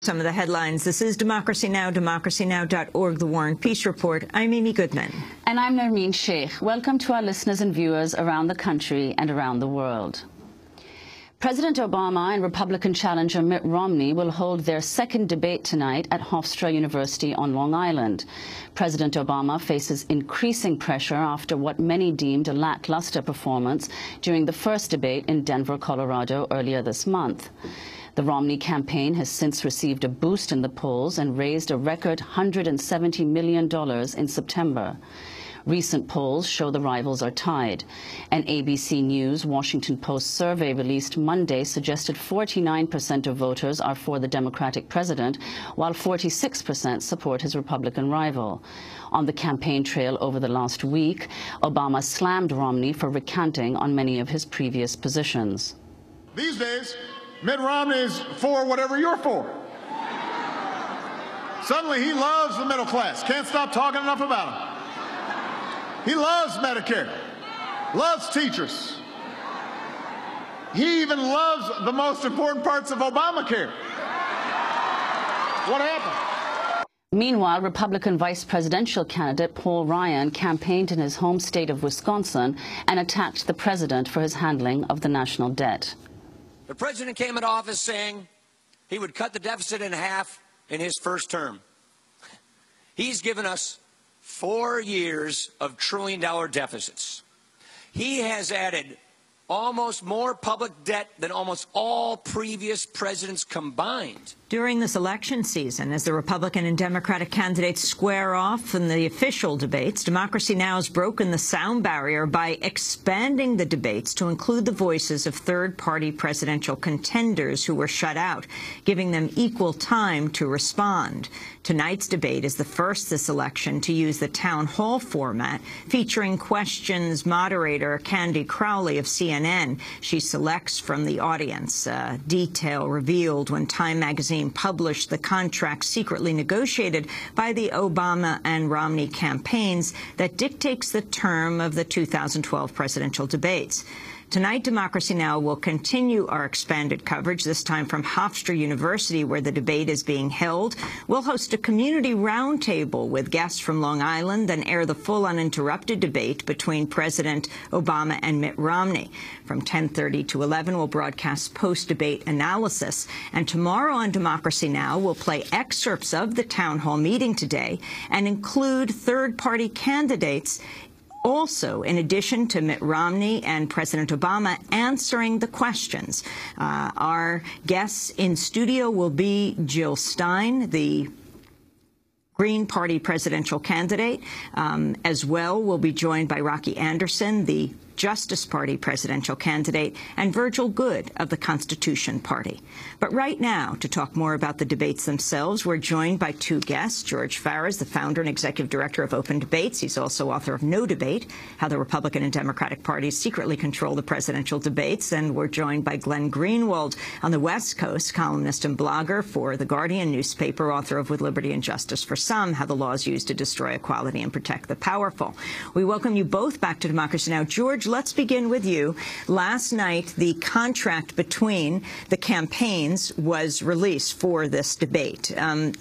Some of the headlines. This is Democracy Now!, democracynow.org, The War and Peace Report. I'm Amy Goodman. And I'm Nermeen Sheikh. Welcome to our listeners and viewers around the country and around the world. President Obama and Republican challenger Mitt Romney will hold their second debate tonight at Hofstra University on Long Island. President Obama faces increasing pressure after what many deemed a lackluster performance during the first debate in Denver, Colorado earlier this month. The Romney campaign has since received a boost in the polls and raised a record $170 million in September. Recent polls show the rivals are tied. An ABC News Washington Post survey released Monday suggested 49% of voters are for the Democratic president, while 46% support his Republican rival. On the campaign trail over the last week, Obama slammed Romney for recanting on many of his previous positions. These days, Mitt Romney is for whatever you're for. Suddenly he loves the middle class. Can't stop talking enough about him. He loves Medicare, loves teachers. He even loves the most important parts of Obamacare. What happened? Meanwhile, Republican vice presidential candidate Paul Ryan campaigned in his home state of Wisconsin and attacked the president for his handling of the national debt. The president came into office saying he would cut the deficit in half in his first term. He's given us 4 years of trillion-dollar deficits. He has added almost more public debt than almost all previous presidents combined. During this election season, as the Republican and Democratic candidates square off in the official debates, Democracy Now! Has broken the sound barrier by expanding the debates to include the voices of third-party presidential contenders who were shut out, giving them equal time to respond. Tonight's debate is the first this election to use the town hall format, featuring questions moderator Candy Crowley of CNN. She selects from the audience. Detail revealed when Time magazine published the contract secretly negotiated by the Obama and Romney campaigns that dictates the term of the 2012 presidential debates. Tonight, Democracy Now! Will continue our expanded coverage, this time from Hofstra University, where the debate is being held. We'll host a community roundtable with guests from Long Island and air the full uninterrupted debate between President Obama and Mitt Romney. From 10:30 to 11, we'll broadcast post-debate analysis. And tomorrow on Democracy Now! We'll play excerpts of the town hall meeting today and include third-party candidates also, in addition to Mitt Romney and President Obama answering the questions. Our guests in studio will be Jill Stein, the Green Party presidential candidate. As well, we'll be joined by Rocky Anderson, the Justice Party presidential candidate, and Virgil Good of the Constitution Party. But right now, to talk more about the debates themselves, we're joined by two guests. George Farah is the founder and executive director of Open Debates. He's also author of No Debate, How the Republican and Democratic Parties Secretly Control the Presidential Debates. And we're joined by Glenn Greenwald on the West Coast, columnist and blogger for The Guardian newspaper, author of With Liberty and Justice for Some, How the Law is Used to Destroy Equality and Protect the Powerful. We welcome you both back to Democracy Now! George, let's begin with you. Last night, the contract between the campaigns was released for this debate.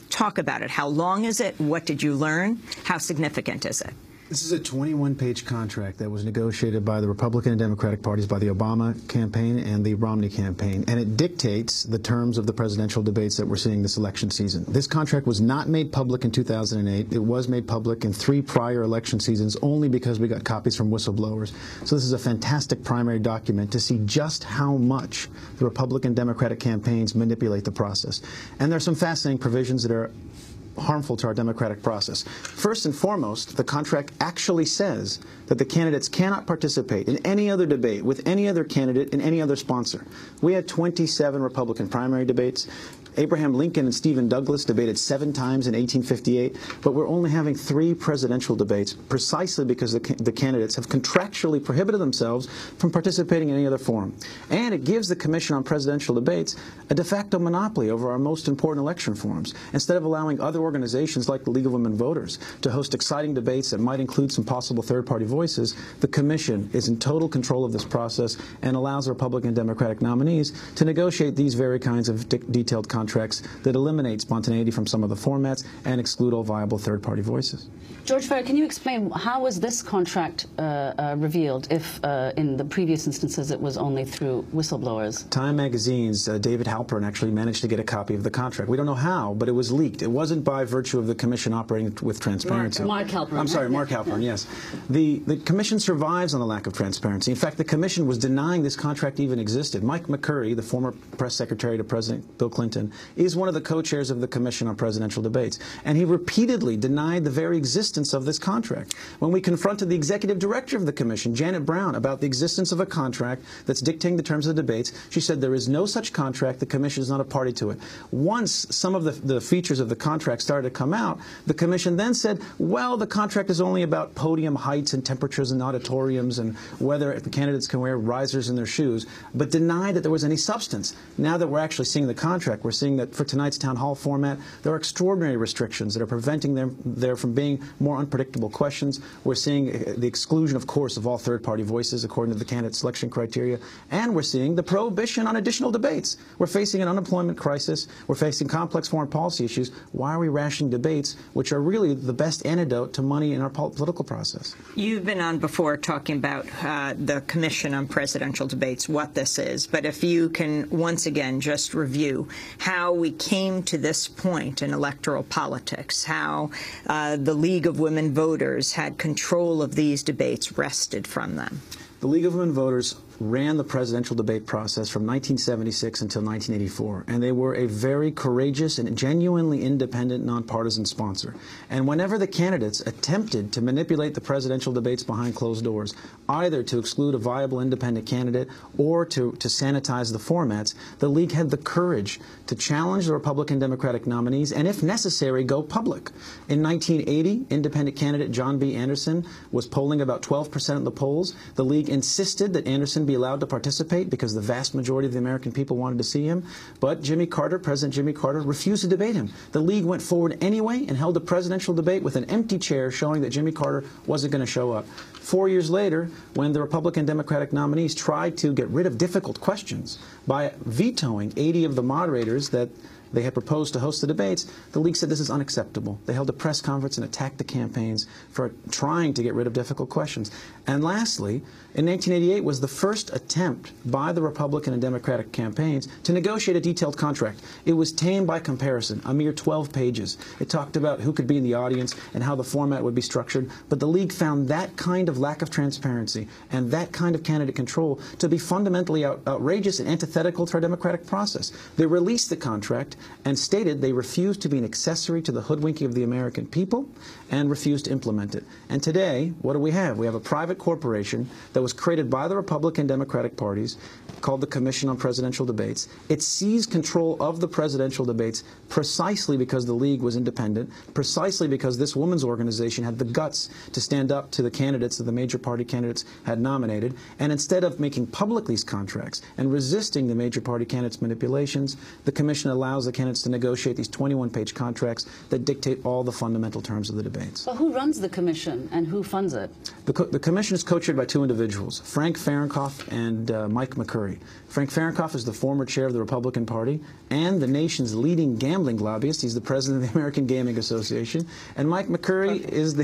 Talk about it. How long is it? What did you learn? How significant is it? This is a 21-page contract that was negotiated by the Republican and Democratic parties, by the Obama campaign and the Romney campaign, and it dictates the terms of the presidential debates that we're seeing this election season. This contract was not made public in 2008. It was made public in 3 prior election seasons only because we got copies from whistleblowers. So this is a fantastic primary document to see just how much the Republican and Democratic campaigns manipulate the process. And there are some fascinating provisions that are harmful to our democratic process. First and foremost, the contract actually says that the candidates cannot participate in any other debate with any other candidate and any other sponsor. We had 27 Republican primary debates. Abraham Lincoln and Stephen Douglas debated 7 times in 1858, but we're only having 3 presidential debates precisely because the candidates have contractually prohibited themselves from participating in any other forum. And it gives the Commission on Presidential Debates a de facto monopoly over our most important election forums, instead of allowing other organizations like the League of Women Voters to host exciting debates that might include some possible third-party voices. The Commission is in total control of this process and allows the Republican and Democratic nominees to negotiate these very kinds of detailed contracts contracts that eliminate spontaneity from some of the formats and exclude all viable third-party voices. George Farah, can you explain how was this contract revealed if in the previous instances it was only through whistleblowers? Time Magazine's David Halpern actually managed to get a copy of the contract. We don't know how, but it was leaked. It wasn't by virtue of the Commission operating with transparency. Mark Halpern. I'm sorry, Mark Halpern, yes. The Commission survives on the lack of transparency. In fact, the Commission was denying this contract even existed. Mike McCurry, the former press secretary to President Bill Clinton, is one of the co-chairs of the Commission on Presidential Debates, and he repeatedly denied the very existence of this contract. When we confronted the executive director of the Commission, Janet Brown, about the existence of a contract that's dictating the terms of the debates, she said there is no such contract, the Commission is not a party to it. Once some of the features of the contract started to come out, the Commission then said, well, the contract is only about podium heights and temperatures in auditoriums and whether the candidates can wear risers in their shoes, but denied that there was any substance. Now that we're actually seeing the contract, we're seeing that for tonight's town hall format, there are extraordinary restrictions that are preventing them there from being more unpredictable questions. We're seeing the exclusion, of course, of all third-party voices according to the candidate selection criteria, and we're seeing the prohibition on additional debates. We're facing an unemployment crisis. We're facing complex foreign policy issues. Why are we rationing debates, which are really the best antidote to money in our political process? You've been on before talking about the Commission on Presidential Debates, what this is, but if you can once again just review how we came to this point in electoral politics, how the League of Women Voters had control of these debates wrested from them. The League of Women Voters ran the presidential debate process from 1976 until 1984, and they were a very courageous and genuinely independent, nonpartisan sponsor. And whenever the candidates attempted to manipulate the presidential debates behind closed doors, either to exclude a viable independent candidate or to sanitize the formats, the League had the courage to challenge the Republican Democratic nominees and, if necessary, go public. In 1980, independent candidate John B. Anderson was polling about 12% of the polls. The League insisted that Anderson be allowed to participate because the vast majority of the American people wanted to see him. But President Jimmy Carter, refused to debate him. The League went forward anyway and held a presidential debate with an empty chair, showing that Jimmy Carter wasn't going to show up. 4 years later, when the Republican Democratic nominees tried to get rid of difficult questions by vetoing 80 of the moderators that they had proposed to host the debates, the League said this is unacceptable. They held a press conference and attacked the campaigns for trying to get rid of difficult questions. And lastly, in 1988 was the first attempt by the Republican and Democratic campaigns to negotiate a detailed contract. It was tame by comparison, a mere 12 pages. It talked about who could be in the audience and how the format would be structured, but the League found that kind of lack of transparency and that kind of candidate control to be fundamentally outrageous and antithetical to our democratic process. They released the contract and stated they refused to be an accessory to the hoodwinking of the American people and refused to implement it. And today, what do we have? We have a private corporation that was created by the Republican Democratic parties called the Commission on Presidential Debates. It seized control of the presidential debates precisely because the League was independent, precisely because this women's organization had the guts to stand up to the candidates that the major party candidates had nominated. And instead of making public these contracts and resisting the major party candidates' manipulations, the Commission allows the candidates to negotiate these 21-page contracts that dictate all the fundamental terms of the debates. But who runs the Commission and who funds it? The Commission is co-chaired by two individuals, Frank Fahrenkopf and Mike McCurry. Frank Fahrenkopf is the former chair of the Republican Party and the nation's leading gambling lobbyist. He's the president of the American Gaming Association. And Mike McCurry is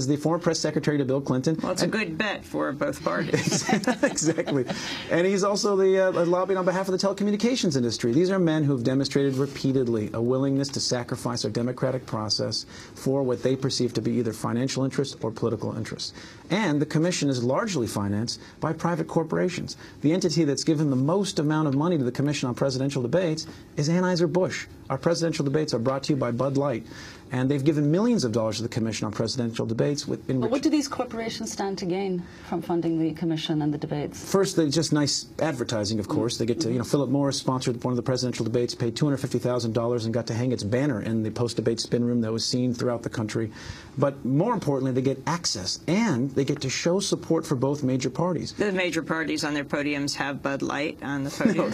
the former press secretary to Bill Clinton. Well, it's a good bet for both parties. Exactly. And he's also the lobbying on behalf of the telecommunications industry. These are men who have demonstrated repeatedly a willingness to sacrifice our democratic process for what they perceive to be either financial interest or political interest. And the Commission is largely financed by private corporations. The entity that's given the most amount of money to the Commission on Presidential Debates is Anheuser-Busch. Our presidential debates are brought to you by Bud Light. And they've given millions of dollars to the Commission on Presidential Debates. But what do these corporations stand to gain from funding the Commission and the debates? First, they just nice advertising, of course. They get to, Philip Morris sponsored one of the presidential debates, paid $250,000 and got to hang its banner in the post-debate spin room that was seen throughout the country. But more importantly, they get access and they get to show support for both major parties. The major parties on their podiums have Bud Light on the podium.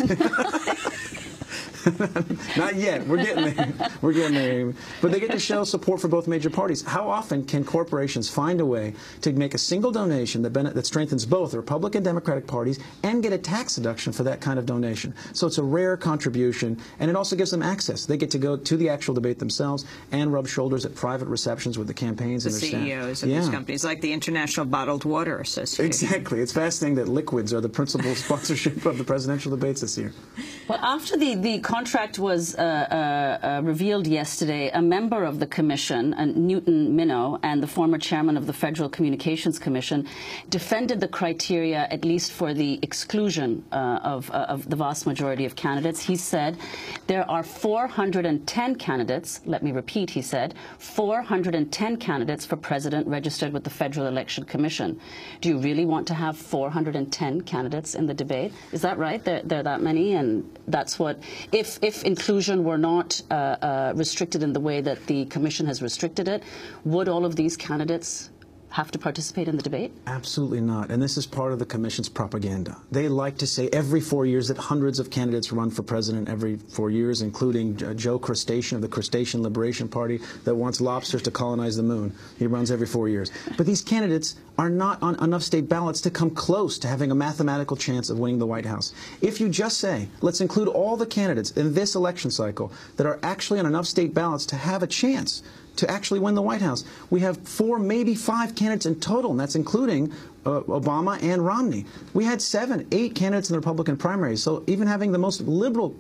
Not yet. We're getting there. We're getting there. But they get to show support for both major parties. How often can corporations find a way to make a single donation that strengthens both the Republican and Democratic parties and get a tax deduction for that kind of donation? So it's a rare contribution, and it also gives them access. They get to go to the actual debate themselves and rub shoulders at private receptions with the campaigns and their staff. The CEOs of these companies, like the International Bottled Water Association. Exactly. It's fascinating that liquids are the principal sponsorship of the presidential debates this year. Well, after the contract was revealed yesterday, a member of the commission, Newton Minow, and the former chairman of the Federal Communications Commission defended the criteria, at least for the exclusion of the vast majority of candidates. He said there are 410 candidates, let me repeat, he said, 410 candidates for president registered with the Federal Election Commission. Do you really want to have 410 candidates in the debate? Is that right? There are that many? And that's what, if inclusion were not restricted in the way that the commission has restricted it, would all of these candidates have to participate in the debate? Absolutely not. And this is part of the commission's propaganda. They like to say every 4 years that hundreds of candidates run for president every 4 years, including Joe Crustacean of the Crustacean Liberation Party that wants lobsters to colonize the moon. He runs every 4 years. But these candidates are not on enough state ballots to come close to having a mathematical chance of winning the White House. If you just say, let's include all the candidates in this election cycle that are actually on enough state ballots to have a chance to actually win the White House, we have 4, maybe 5 candidates in total, and that's including Obama and Romney. We had 7, 8 candidates in the Republican primaries, so even having the most liberal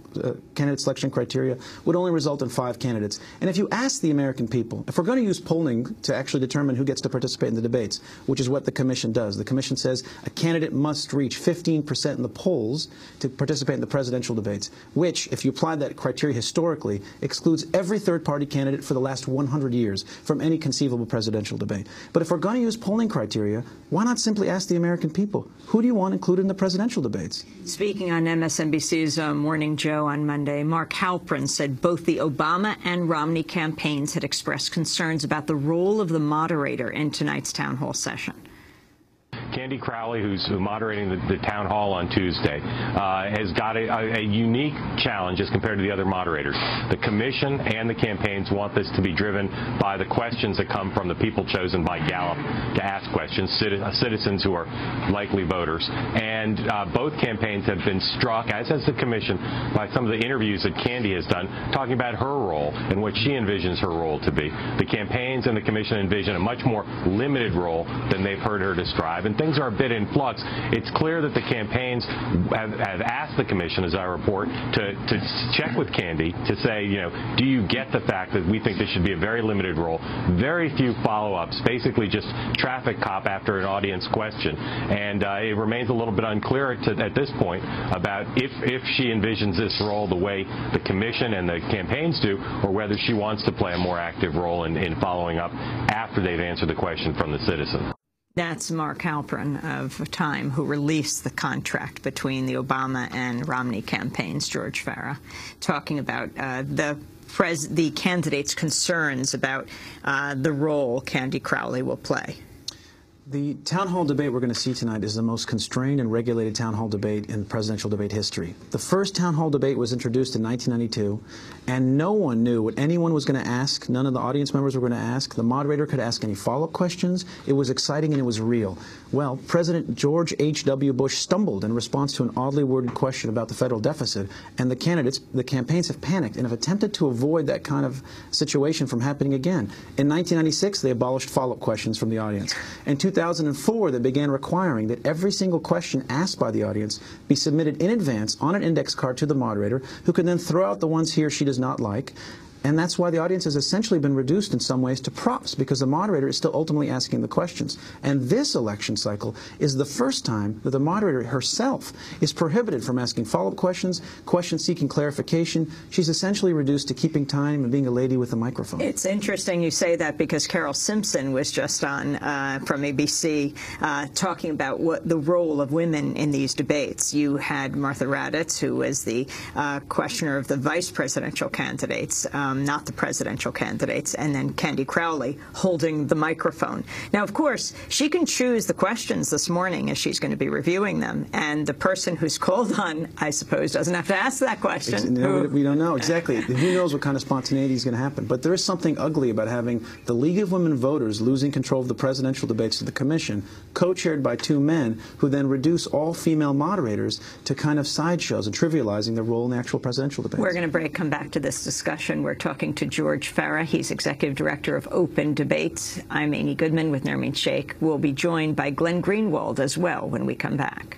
candidate selection criteria would only result in 5 candidates. And if you ask the American people, if we're going to use polling to actually determine who gets to participate in the debates, which is what the commission does, the commission says a candidate must reach 15% in the polls to participate in the presidential debates, which, if you apply that criteria historically, excludes every third-party candidate for the last 100 years from any conceivable presidential debate. But if we're going to use polling criteria, why not simply ask the American people, who do you want included in the presidential debates? Speaking on MSNBC's Morning Joe on Monday, Mark Halperin said both the Obama and Romney campaigns had expressed concerns about the role of the moderator in tonight's town hall session. Candy Crowley, who's moderating the town hall on Tuesday, has got a unique challenge as compared to the other moderators. The commission and the campaigns want this to be driven by the questions that come from the people chosen by Gallup to ask questions, citizens who are likely voters. And both campaigns have been struck, as has the commission, by some of the interviews that Candy has done, talking about her role and what she envisions her role to be. The campaigns and the commission envision a much more limited role than they've heard her describe. And things are a bit in flux. It's clear that the campaigns have asked the commission, as I report, to check with Candy to say, you know, do you get the fact that we think this should be a very limited role, very few follow-ups, basically just traffic cop after an audience question. And it remains a little bit unclear at this point about if she envisions this role the way the commission and the campaigns do, or whether she wants to play a more active role in following up after they've answered the question from the citizen. That's Mark Halperin of Time, who released the contract between the Obama and Romney campaigns, George Farah, talking about the candidates' concerns about the role Candy Crowley will play. The town hall debate we're going to see tonight is the most constrained and regulated town hall debate in presidential debate history. The first town hall debate was introduced in 1992, and no one knew what anyone was going to ask. None of the audience members were going to ask. The moderator could ask any follow-up questions. It was exciting and it was real. Well, President George H.W. Bush stumbled in response to an oddly worded question about the federal deficit, and the campaigns have panicked and have attempted to avoid that kind of situation from happening again. In 1996, they abolished follow-up questions from the audience. In 2004, they began requiring that every single question asked by the audience be submitted in advance on an index card to the moderator, who can then throw out the ones he or she does not like. And that's why the audience has essentially been reduced in some ways to props, because the moderator is still ultimately asking the questions. And this election cycle is the first time that the moderator herself is prohibited from asking follow-up questions, questions seeking clarification. She's essentially reduced to keeping time and being a lady with a microphone. It's interesting you say that, because Carol Simpson was just on from ABC talking about what the role of women in these debates. You had Martha Raddatz, who was the questioner of the vice presidential candidates, not the presidential candidates, and then Candy Crowley holding the microphone. Now, of course, she can choose the questions this morning as she's going to be reviewing them, and the person who's called on, I suppose, doesn't have to ask that question. We don't know exactly. Who knows what kind of spontaneity is going to happen? But there is something ugly about having the League of Women Voters losing control of the presidential debates to the commission, co-chaired by two men who then reduce all female moderators to kind of sideshows and trivializing their role in the actual presidential debates. We're going to come back to this discussion. We're talking to George Farah. He's Executive Director of Open Debates. I'm Amy Goodman with Nermeen Sheikh. We'll be joined by Glenn Greenwald as well when we come back.